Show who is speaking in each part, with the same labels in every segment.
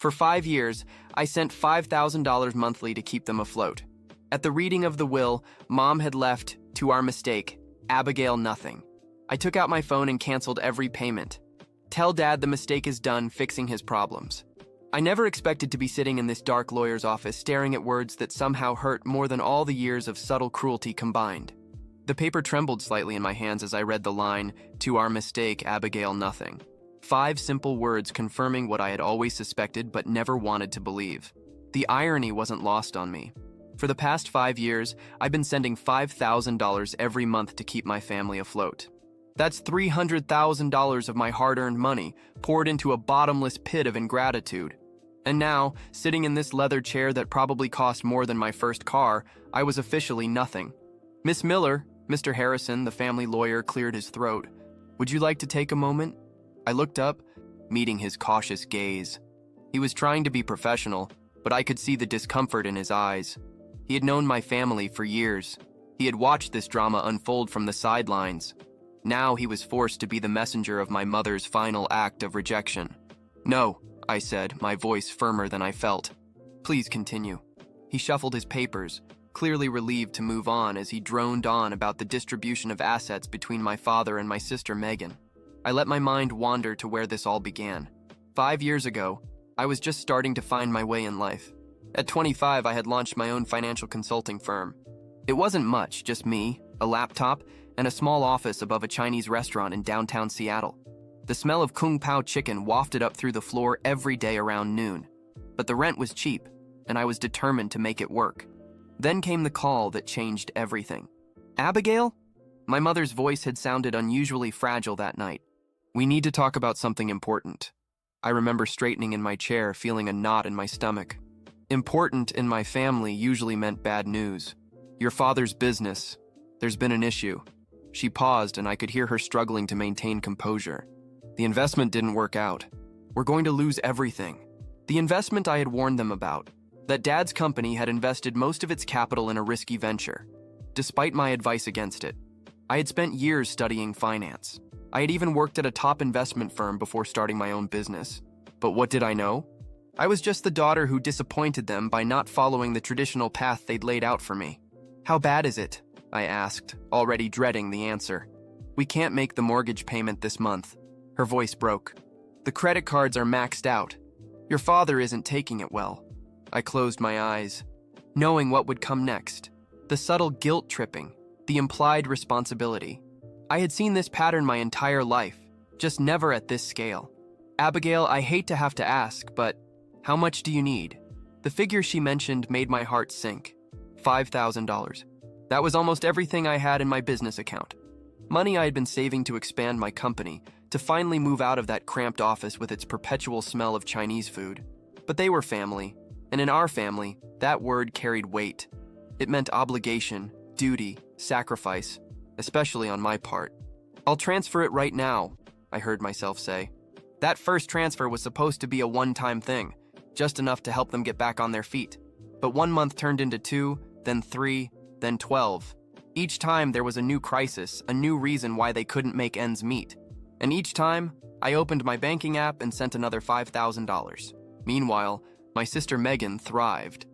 Speaker 1: For 5 years, I sent $5,000 monthly to keep them afloat. At the reading of the will, Mom had left, to our mistake, Abigail nothing. I took out my phone and canceled every payment. Tell Dad the mistake is done fixing his problems. I never expected to be sitting in this dark lawyer's office staring at words that somehow hurt more than all the years of subtle cruelty combined. The paper trembled slightly in my hands as I read the line, "To our mistake, Abigail nothing." 5 simple words confirming what I had always suspected but never wanted to believe. The irony wasn't lost on me. For the past 5 years, I've been sending $5,000 every month to keep my family afloat. That's $300,000 of my hard-earned money poured into a bottomless pit of ingratitude. And now, sitting in this leather chair that probably cost more than my first car, I was officially nothing. "Miss Miller," Mr. Harrison, the family lawyer, cleared his throat. "Would you like to take a moment?" I looked up, meeting his cautious gaze. He was trying to be professional, but I could see the discomfort in his eyes. He had known my family for years. He had watched this drama unfold from the sidelines. Now he was forced to be the messenger of my mother's final act of rejection. "No," I said, my voice firmer than I felt. "Please continue." He shuffled his papers, clearly relieved to move on as he droned on about the distribution of assets between my father and my sister Megan. I let my mind wander to where this all began. 5 years ago, I was just starting to find my way in life. At 25, I had launched my own financial consulting firm. It wasn't much, just me, a laptop, and a small office above a Chinese restaurant in downtown Seattle. The smell of Kung Pao chicken wafted up through the floor every day around noon. But the rent was cheap, and I was determined to make it work. Then came the call that changed everything. "Abigail?" My mother's voice had sounded unusually fragile that night. "We need to talk about something important." I remember straightening in my chair, feeling a knot in my stomach. Important in my family usually meant bad news. "Your father's business. There's been an issue." She paused, and I could hear her struggling to maintain composure. "The investment didn't work out. We're going to lose everything." The investment I had warned them about. That Dad's company had invested most of its capital in a risky venture, despite my advice against it. I had spent years studying finance. I had even worked at a top investment firm before starting my own business. But what did I know? I was just the daughter who disappointed them by not following the traditional path they'd laid out for me. "How bad is it?" I asked, already dreading the answer. "We can't make the mortgage payment this month." Her voice broke. "The credit cards are maxed out. Your father isn't taking it well." I closed my eyes, knowing what would come next. The subtle guilt tripping, the implied responsibility. I had seen this pattern my entire life, just never at this scale. "Abigail, I hate to have to ask, but how much do you need?" The figure she mentioned made my heart sink. $5,000. That was almost everything I had in my business account. Money I had been saving to expand my company, to finally move out of that cramped office with its perpetual smell of Chinese food. But they were family, and in our family, that word carried weight. It meant obligation, duty, sacrifice, especially on my part. "I'll transfer it right now," I heard myself say. That first transfer was supposed to be a one-time thing, just enough to help them get back on their feet. But 1 month turned into 2, then 3, then 12. Each time there was a new crisis, a new reason why they couldn't make ends meet. And each time, I opened my banking app and sent another $5,000. Meanwhile, my sister Megan thrived.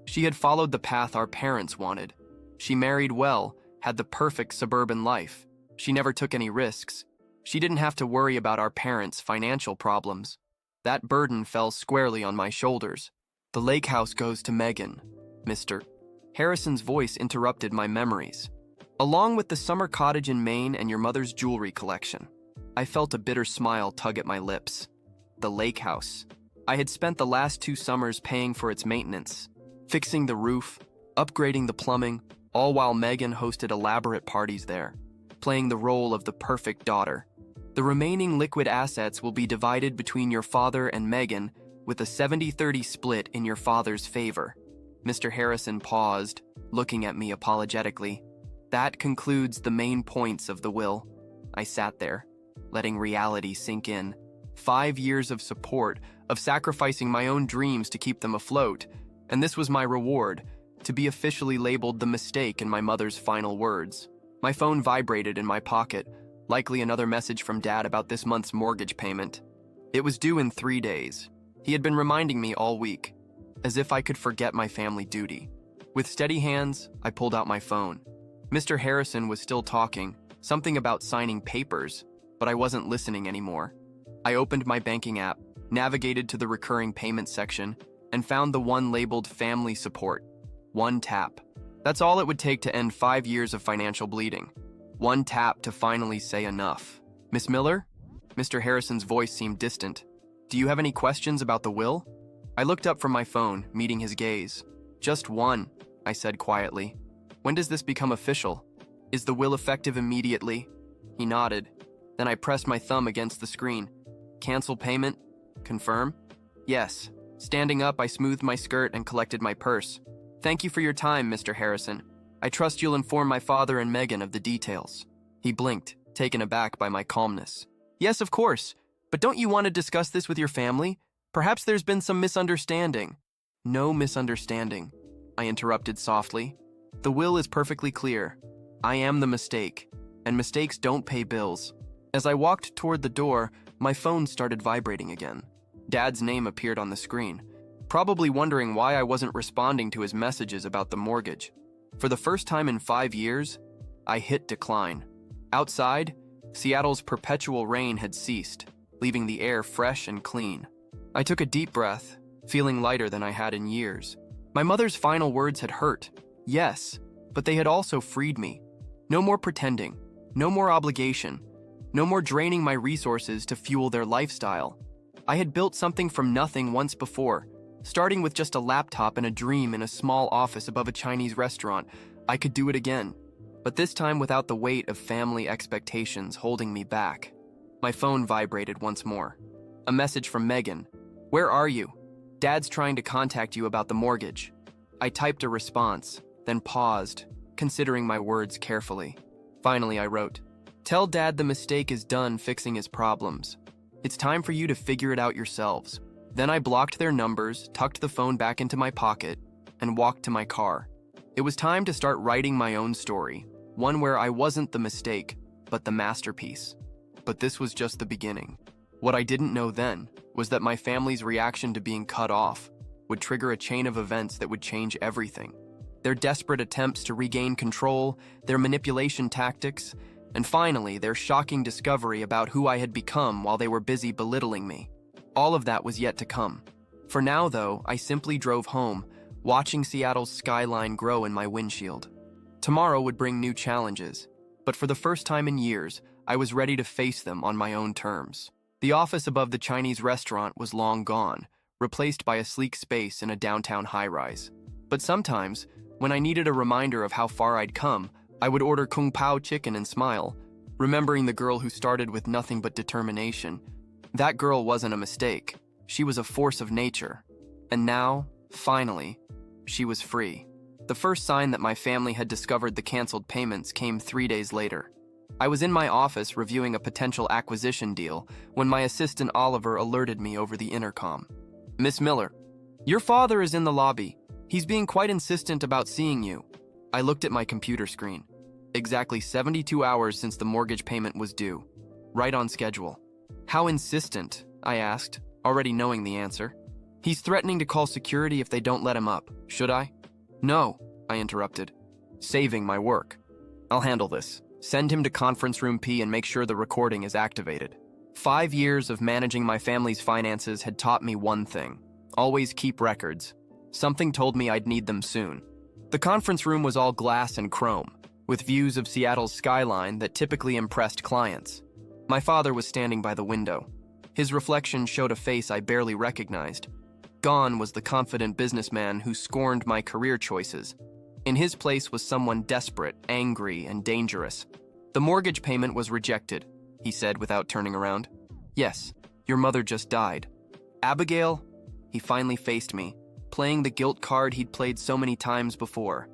Speaker 1: She had followed the path our parents wanted. She married well, had the perfect suburban life. She never took any risks. She didn't have to worry about our parents' financial problems. That burden fell squarely on my shoulders. "The lake house goes to Megan, Mr. Harrison's voice interrupted my memories. "Along with the summer cottage in Maine and your mother's jewelry collection." I felt a bitter smile tug at my lips. The lake house. I had spent the last 2 summers paying for its maintenance, fixing the roof, upgrading the plumbing, all while Megan hosted elaborate parties there, playing the role of the perfect daughter. "The remaining liquid assets will be divided between your father and Megan with a 70-30 split in your father's favor." Mr. Harrison paused, looking at me apologetically. "That concludes the main points of the will." I sat there, letting reality sink in. 5 years of support, of sacrificing my own dreams to keep them afloat, and this was my reward, to be officially labeled the mistake in my mother's final words. My phone vibrated in my pocket, likely another message from Dad about this month's mortgage payment. It was due in 3 days. He had been reminding me all week, as if I could forget my family duty. With steady hands, I pulled out my phone. Mr. Harrison was still talking, something about signing papers, but I wasn't listening anymore. I opened my banking app, navigated to the recurring payment section, and found the one labeled Family Support. One tap. That's all it would take to end 5 years of financial bleeding. One tap to finally say enough. Miss Miller? Mr. Harrison's voice seemed distant. Do you have any questions about the will? I looked up from my phone, meeting his gaze. Just one, I said quietly. When does this become official? Is the will effective immediately? He nodded. Then I pressed my thumb against the screen. Cancel payment? Confirm? Yes. Standing up, I smoothed my skirt and collected my purse. Thank you for your time, Mr. Harrison. I trust you'll inform my father and Megan of the details. He blinked, taken aback by my calmness. Yes, of course. But don't you want to discuss this with your family? Perhaps there's been some misunderstanding. No misunderstanding, I interrupted softly. The will is perfectly clear. I am the mistake, and mistakes don't pay bills. As I walked toward the door, my phone started vibrating again. Dad's name appeared on the screen, probably wondering why I wasn't responding to his messages about the mortgage. For the first time in 5 years, I hit decline. Outside, Seattle's perpetual rain had ceased, leaving the air fresh and clean. I took a deep breath, feeling lighter than I had in years. My mother's final words had hurt, yes, but they had also freed me. No more pretending, no more obligation, no more draining my resources to fuel their lifestyle. I had built something from nothing once before, starting with just a laptop and a dream in a small office above a Chinese restaurant. I could do it again, but this time without the weight of family expectations holding me back. My phone vibrated once more. A message from Megan. Where are you? Dad's trying to contact you about the mortgage. I typed a response, then paused, considering my words carefully. Finally, I wrote, Tell Dad the mistake is done fixing his problems. It's time for you to figure it out yourselves. Then I blocked their numbers, tucked the phone back into my pocket, and walked to my car. It was time to start writing my own story, one where I wasn't the mistake, but the masterpiece. But this was just the beginning. What I didn't know then was that my family's reaction to being cut off would trigger a chain of events that would change everything. Their desperate attempts to regain control, their manipulation tactics, and finally, their shocking discovery about who I had become while they were busy belittling me. All of that was yet to come. For now, though, I simply drove home, watching Seattle's skyline grow in my windshield. Tomorrow would bring new challenges, but for the first time in years, I was ready to face them on my own terms. The office above the Chinese restaurant was long gone, replaced by a sleek space in a downtown high-rise. But sometimes, when I needed a reminder of how far I'd come, I would order Kung Pao chicken and smile, remembering the girl who started with nothing but determination. That girl wasn't a mistake. She was a force of nature. And now, finally, she was free. The first sign that my family had discovered the canceled payments came 3 days later. I was in my office reviewing a potential acquisition deal when my assistant Oliver alerted me over the intercom. Miss Miller, your father is in the lobby. He's being quite insistent about seeing you. I looked at my computer screen. Exactly 72 hours since the mortgage payment was due. Right on schedule. How insistent? I asked, already knowing the answer. He's threatening to call security if they don't let him up. Should I? No, I interrupted, saving my work. I'll handle this. Send him to conference room P and make sure the recording is activated. 5 years of managing my family's finances had taught me one thing. Always keep records. Something told me I'd need them soon. The conference room was all glass and chrome, with views of Seattle's skyline that typically impressed clients. My father was standing by the window. His reflection showed a face I barely recognized. Gone was the confident businessman who scorned my career choices. In his place was someone desperate, angry, and dangerous. The mortgage payment was rejected, he said without turning around. Yes, your mother just died. Abigail? He finally faced me, playing the guilt card he'd played so many times before.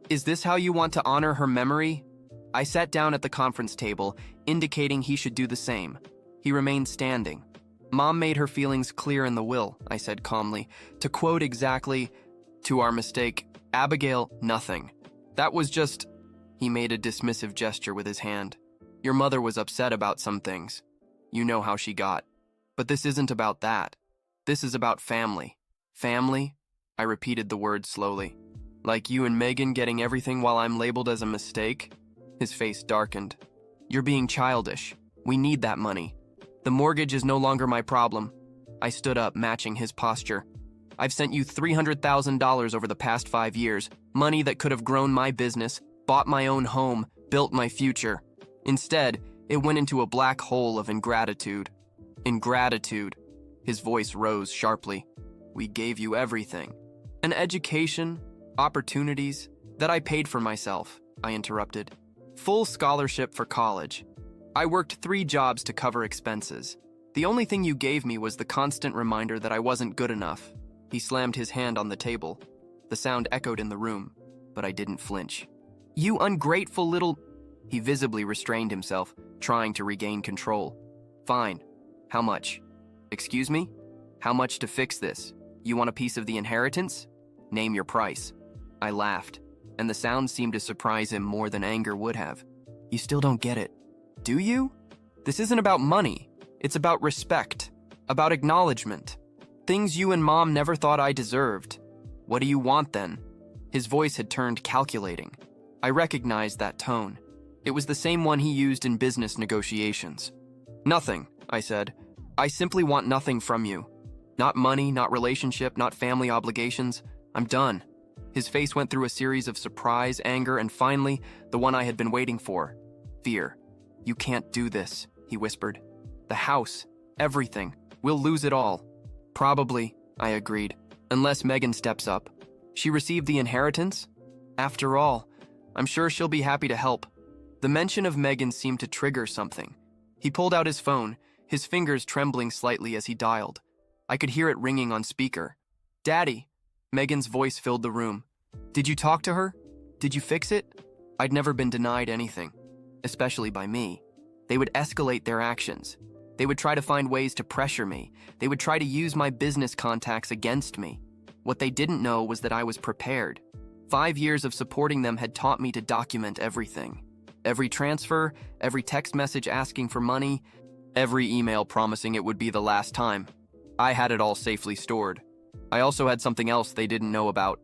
Speaker 1: Is this how you want to honor her memory? I sat down at the conference table, indicating he should do the same. He remained standing. Mom made her feelings clear in the will, I said calmly. To quote exactly, to our mistake, Abigail, nothing. That was just... He made a dismissive gesture with his hand. Your mother was upset about some things. You know how she got. But this isn't about that. This is about family. Family? I repeated the word slowly. Like you and Megan getting everything while I'm labeled as a mistake? His face darkened. You're being childish. We need that money. The mortgage is no longer my problem. I stood up, matching his posture. I've sent you $300,000 over the past 5 years, money that could have grown my business, bought my own home, built my future. Instead, it went into a black hole of ingratitude. Ingratitude. His voice rose sharply. We gave you everything. An education, opportunities, that I paid for myself, I interrupted. Full scholarship for college. I worked 3 jobs to cover expenses. The only thing you gave me was the constant reminder that I wasn't good enough. He slammed his hand on the table. The sound echoed in the room, but I didn't flinch. You ungrateful little... He visibly restrained himself, trying to regain control. Fine. How much? Excuse me? How much to fix this? You want a piece of the inheritance? Name your price. I laughed, and the sound seemed to surprise him more than anger would have. You still don't get it, do you? This isn't about money. It's about respect, about acknowledgement. Things you and Mom never thought I deserved. What do you want then? His voice had turned calculating. I recognized that tone. It was the same one he used in business negotiations. Nothing, I said. I simply want nothing from you. Not money, not relationship, not family obligations. I'm done. His face went through a series of surprise, anger, and finally, the one I had been waiting for. Fear. You can't do this, he whispered. The house, everything. We'll lose it all. Probably, I agreed, unless Megan steps up. She received the inheritance? After all, I'm sure she'll be happy to help. The mention of Megan seemed to trigger something. He pulled out his phone, his fingers trembling slightly as he dialed. I could hear it ringing on speaker. Daddy, Megan's voice filled the room. Did you talk to her? Did you fix it? I'd never been denied anything, especially by me. They would escalate their actions. They would try to find ways to pressure me. They would try to use my business contacts against me. What they didn't know was that I was prepared. 5 years of supporting them had taught me to document everything. Every transfer, every text message asking for money, every email promising it would be the last time. I had it all safely stored. I also had something else they didn't know about: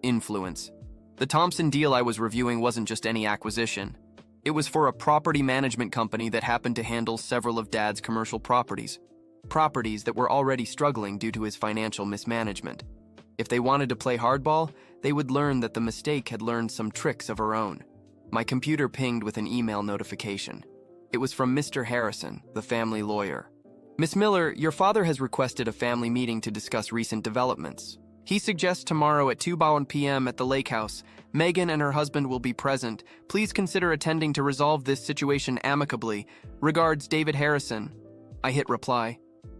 Speaker 1: influence. The Thompson deal I was reviewing wasn't just any acquisition. It was for a property management company that happened to handle several of Dad's commercial properties. Properties that were already struggling due to his financial mismanagement. If they wanted to play hardball, they would learn that the mistake had learned some tricks of her own. My computer pinged with an email notification. It was from Mr. Harrison, the family lawyer. Miss Miller, your father has requested a family meeting to discuss recent developments. He suggests tomorrow at 2 p.m. at the lake house. Megan and her husband will be present. Please consider attending to resolve this situation amicably. Regards, David Harrison. I hit reply.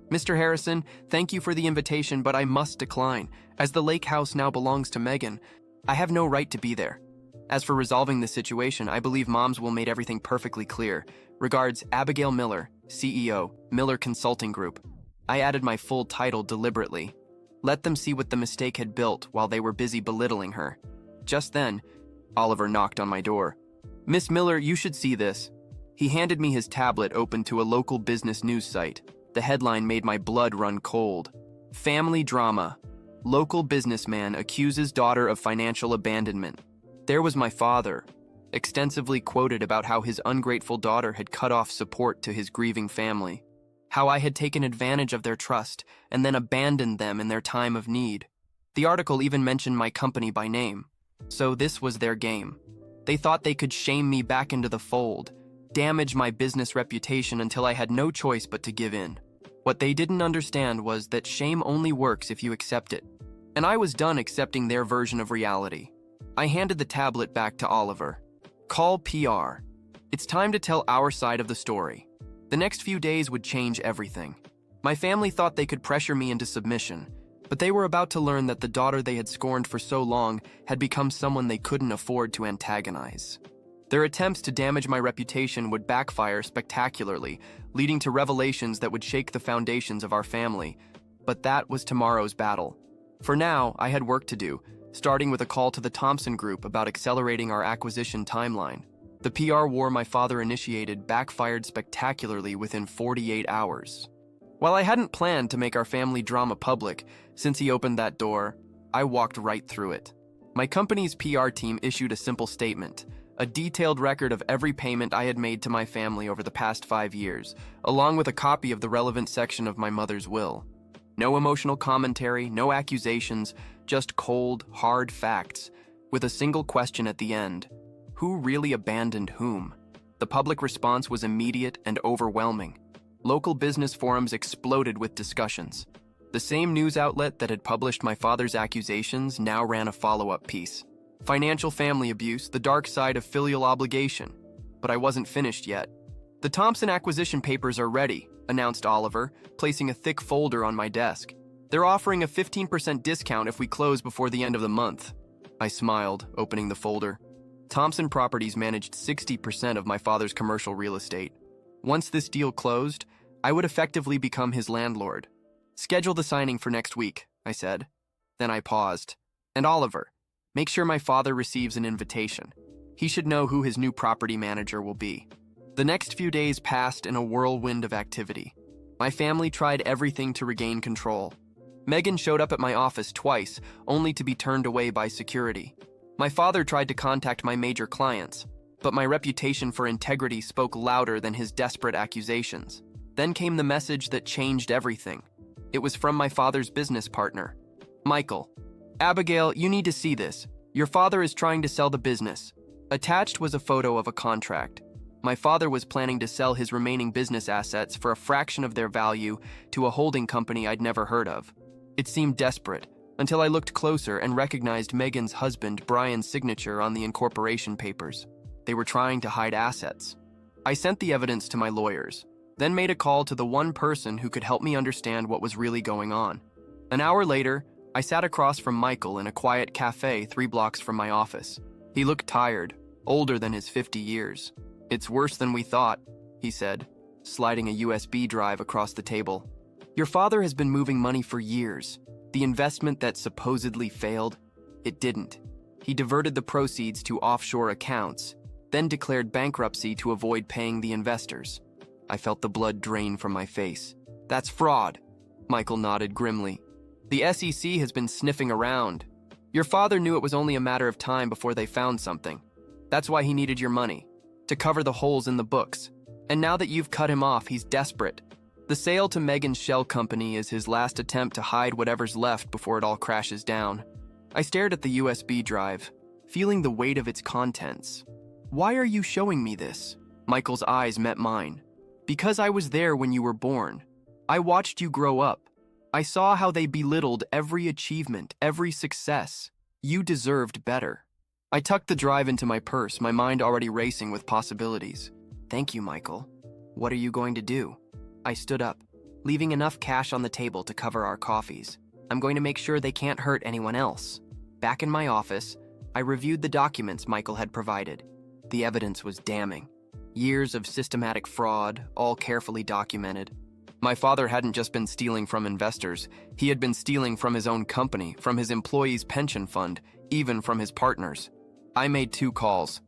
Speaker 1: Mr. Harrison, thank you for the invitation, but I must decline. As the lake house now belongs to Megan, I have no right to be there. As for resolving the situation, I believe Moms will make everything perfectly clear. Regards, Abigail Miller, CEO, Miller Consulting Group. I added my full title deliberately. Let them see what the mistake had built while they were busy belittling her. Just then, Oliver knocked on my door. Miss Miller, you should see this. He handed me his tablet open to a local business news site. The headline made my blood run cold. Family drama. Local businessman accuses daughter of financial abandonment. There was my father, extensively quoted about how his ungrateful daughter had cut off support to his grieving family. How I had taken advantage of their trust and then abandoned them in their time of need. The article even mentioned my company by name. So this was their game. They thought they could shame me back into the fold, damage my business reputation until I had no choice but to give in. What they didn't understand was that shame only works if you accept it. And I was done accepting their version of reality. I handed the tablet back to Oliver. Call PR. It's time to tell our side of the story. The next few days would change everything. My family thought they could pressure me into submission, but they were about to learn that the daughter they had scorned for so long had become someone they couldn't afford to antagonize. Their attempts to damage my reputation would backfire spectacularly, leading to revelations that would shake the foundations of our family. But that was tomorrow's battle. For now, I had work to do, starting with a call to the Thompson Group about accelerating our acquisition timeline. The PR war my father initiated backfired spectacularly within 48 hours. While I hadn't planned to make our family drama public, since he opened that door, I walked right through it. My company's PR team issued a simple statement, a detailed record of every payment I had made to my family over the past 5 years, along with a copy of the relevant section of my mother's will. No emotional commentary, no accusations, just cold, hard facts, with a single question at the end. Who really abandoned whom? The public response was immediate and overwhelming. Local business forums exploded with discussions. The same news outlet that had published my father's accusations now ran a follow-up piece. Financial family abuse, the dark side of filial obligation. But I wasn't finished yet. The Thompson acquisition papers are ready, announced Oliver, placing a thick folder on my desk. They're offering a 15% discount if we close before the end of the month. I smiled, opening the folder. Thompson Properties managed 60% of my father's commercial real estate. Once this deal closed, I would effectively become his landlord. Schedule the signing for next week, I said. Then I paused. And Oliver, make sure my father receives an invitation. He should know who his new property manager will be. The next few days passed in a whirlwind of activity. My family tried everything to regain control. Megan showed up at my office twice, only to be turned away by security. My father tried to contact my major clients, but my reputation for integrity spoke louder than his desperate accusations. Then came the message that changed everything. It was from my father's business partner, Michael. Abigail, you need to see this. Your father is trying to sell the business. Attached was a photo of a contract. My father was planning to sell his remaining business assets for a fraction of their value to a holding company I'd never heard of. It seemed desperate, until I looked closer and recognized Megan's husband Brian's signature on the incorporation papers. They were trying to hide assets. I sent the evidence to my lawyers, then made a call to the one person who could help me understand what was really going on. An hour later, I sat across from Michael in a quiet cafe 3 blocks from my office. He looked tired, older than his 50 years. It's worse than we thought, he said, sliding a USB drive across the table. Your father has been moving money for years. The investment that supposedly failed, it didn't. He diverted the proceeds to offshore accounts, then declared bankruptcy to avoid paying the investors. I felt the blood drain from my face. That's fraud, Michael nodded grimly. The SEC has been sniffing around. Your father knew it was only a matter of time before they found something. That's why he needed your money, to cover the holes in the books. And now that you've cut him off, he's desperate. The sale to Megan's shell company is his last attempt to hide whatever's left before it all crashes down. I stared at the USB drive, feeling the weight of its contents. Why are you showing me this? Michael's eyes met mine. Because I was there when you were born. I watched you grow up. I saw how they belittled every achievement, every success. You deserved better. I tucked the drive into my purse, my mind already racing with possibilities. Thank you, Michael. What are you going to do? I stood up, leaving enough cash on the table to cover our coffees. I'm going to make sure they can't hurt anyone else. Back in my office, I reviewed the documents Michael had provided. The evidence was damning. Years of systematic fraud, all carefully documented. My father hadn't just been stealing from investors. He had been stealing from his own company, from his employees' pension fund, even from his partners. I made 2 calls.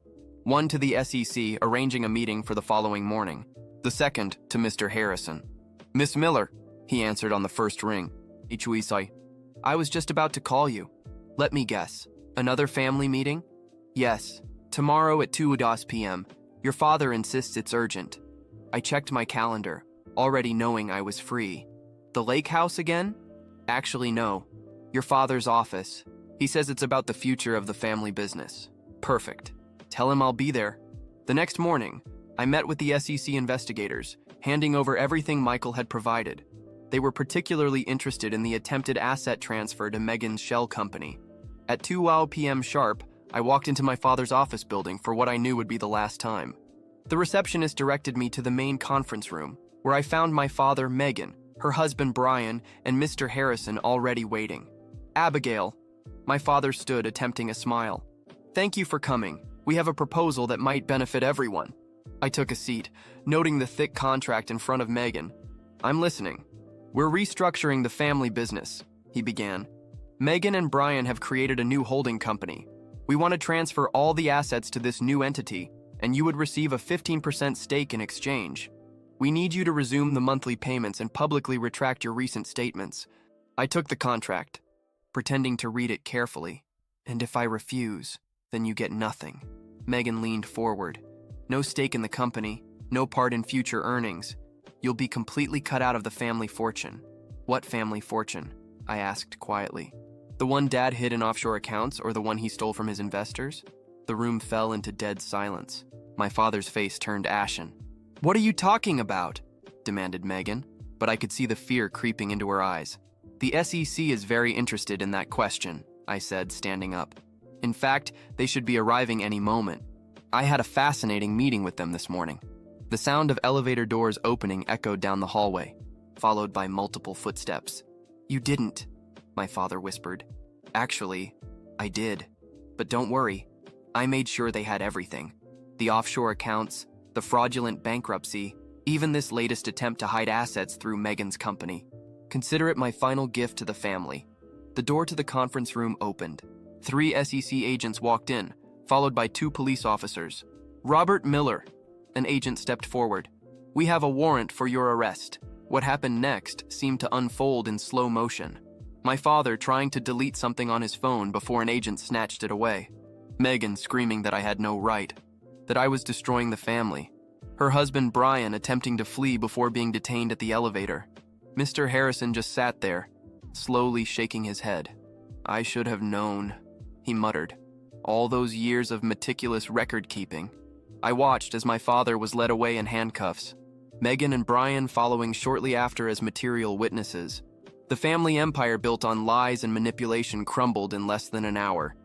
Speaker 1: One to the SEC, arranging a meeting for the following morning. The second to Mr. Harrison. Miss Miller, he answered on the first ring. Ichuisai. I was just about to call you. Let me guess. Another family meeting? Yes. Tomorrow at 2 p.m. Your father insists it's urgent. I checked my calendar, already knowing I was free. The lake house again? Actually, no. Your father's office. He says it's about the future of the family business. Perfect. Tell him I'll be there. The next morning, I met with the SEC investigators, handing over everything Michael had provided. They were particularly interested in the attempted asset transfer to Megan's shell company. At 2 p.m. sharp, I walked into my father's office building for what I knew would be the last time. The receptionist directed me to the main conference room, where I found my father, Megan, her husband, Brian, and Mr. Harrison already waiting. Abigail. My father stood, attempting a smile. Thank you for coming. We have a proposal that might benefit everyone. I took a seat, noting the thick contract in front of Megan. I'm listening. We're restructuring the family business, he began. Megan and Brian have created a new holding company. We want to transfer all the assets to this new entity, and you would receive a 15% stake in exchange. We need you to resume the monthly payments and publicly retract your recent statements. I took the contract, pretending to read it carefully. And if I refuse, then you get nothing. Megan leaned forward. No stake in the company, no part in future earnings. You'll be completely cut out of the family fortune. What family fortune? I asked quietly. The one Dad hid in offshore accounts or the one he stole from his investors? The room fell into dead silence. My father's face turned ashen. What are you talking about? Demanded Megan, but I could see the fear creeping into her eyes. The SEC is very interested in that question, I said, standing up. In fact, they should be arriving any moment. I had a fascinating meeting with them this morning. The sound of elevator doors opening echoed down the hallway, followed by multiple footsteps. You didn't, my father whispered. Actually, I did. But don't worry, I made sure they had everything. The offshore accounts, the fraudulent bankruptcy, even this latest attempt to hide assets through Megan's company. Consider it my final gift to the family. The door to the conference room opened. 3 SEC agents walked in, followed by 2 police officers. Robert Miller, an agent stepped forward. We have a warrant for your arrest. What happened next seemed to unfold in slow motion. My father trying to delete something on his phone before an agent snatched it away. Megan screaming that I had no right, that I was destroying the family. Her husband Brian attempting to flee before being detained at the elevator. Mr. Harrison just sat there, slowly shaking his head. I should have known, he muttered. All those years of meticulous record-keeping. I watched as my father was led away in handcuffs. Megan and Brian following shortly after as material witnesses. The family empire built on lies and manipulation crumbled in less than an hour.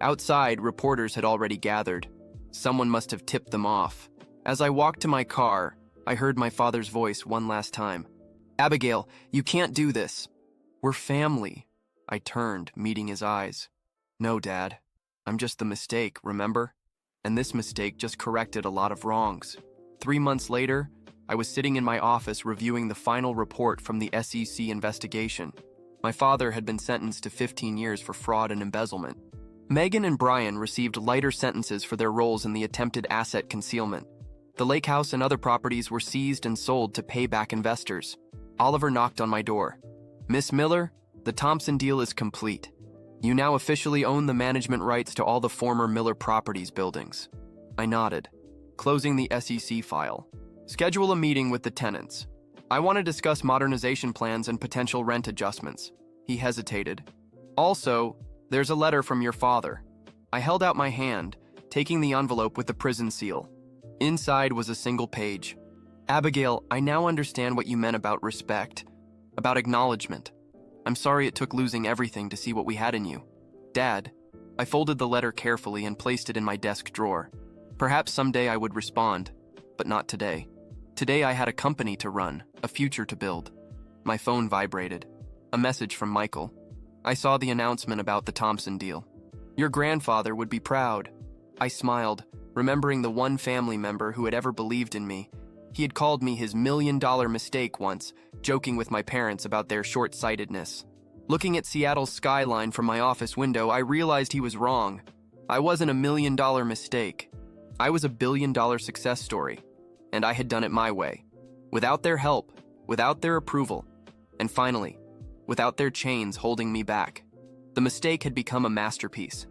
Speaker 1: Outside, reporters had already gathered. Someone must have tipped them off. As I walked to my car, I heard my father's voice one last time. Abigail, you can't do this. We're family. I turned, meeting his eyes. No, Dad. I'm just the mistake, remember? And this mistake just corrected a lot of wrongs. 3 months later, I was sitting in my office reviewing the final report from the SEC investigation. My father had been sentenced to 15 years for fraud and embezzlement. Megan and Brian received lighter sentences for their roles in the attempted asset concealment. The lake house and other properties were seized and sold to pay back investors. Oliver knocked on my door. Miss Miller, the Thompson deal is complete. You now officially own the management rights to all the former Miller Properties buildings. I nodded, closing the SEC file. Schedule a meeting with the tenants. I want to discuss modernization plans and potential rent adjustments. He hesitated. Also, there's a letter from your father. I held out my hand, taking the envelope with the prison seal. Inside was a single page. Abigail, I now understand what you meant about respect, about acknowledgement. I'm sorry it took losing everything to see what we had in you. Dad, I folded the letter carefully and placed it in my desk drawer. Perhaps someday I would respond, but not today. Today I had a company to run, a future to build. My phone vibrated. A message from Michael. I saw the announcement about the Thompson deal. Your grandfather would be proud. I smiled, remembering the one family member who had ever believed in me. He had called me his $1 million mistake once, joking with my parents about their short-sightedness. Looking at Seattle's skyline from my office window, I realized he was wrong. I wasn't a $1 million mistake. I was a $1 billion success story, and I had done it my way. Without their help, without their approval, and finally, without their chains holding me back. The mistake had become a masterpiece.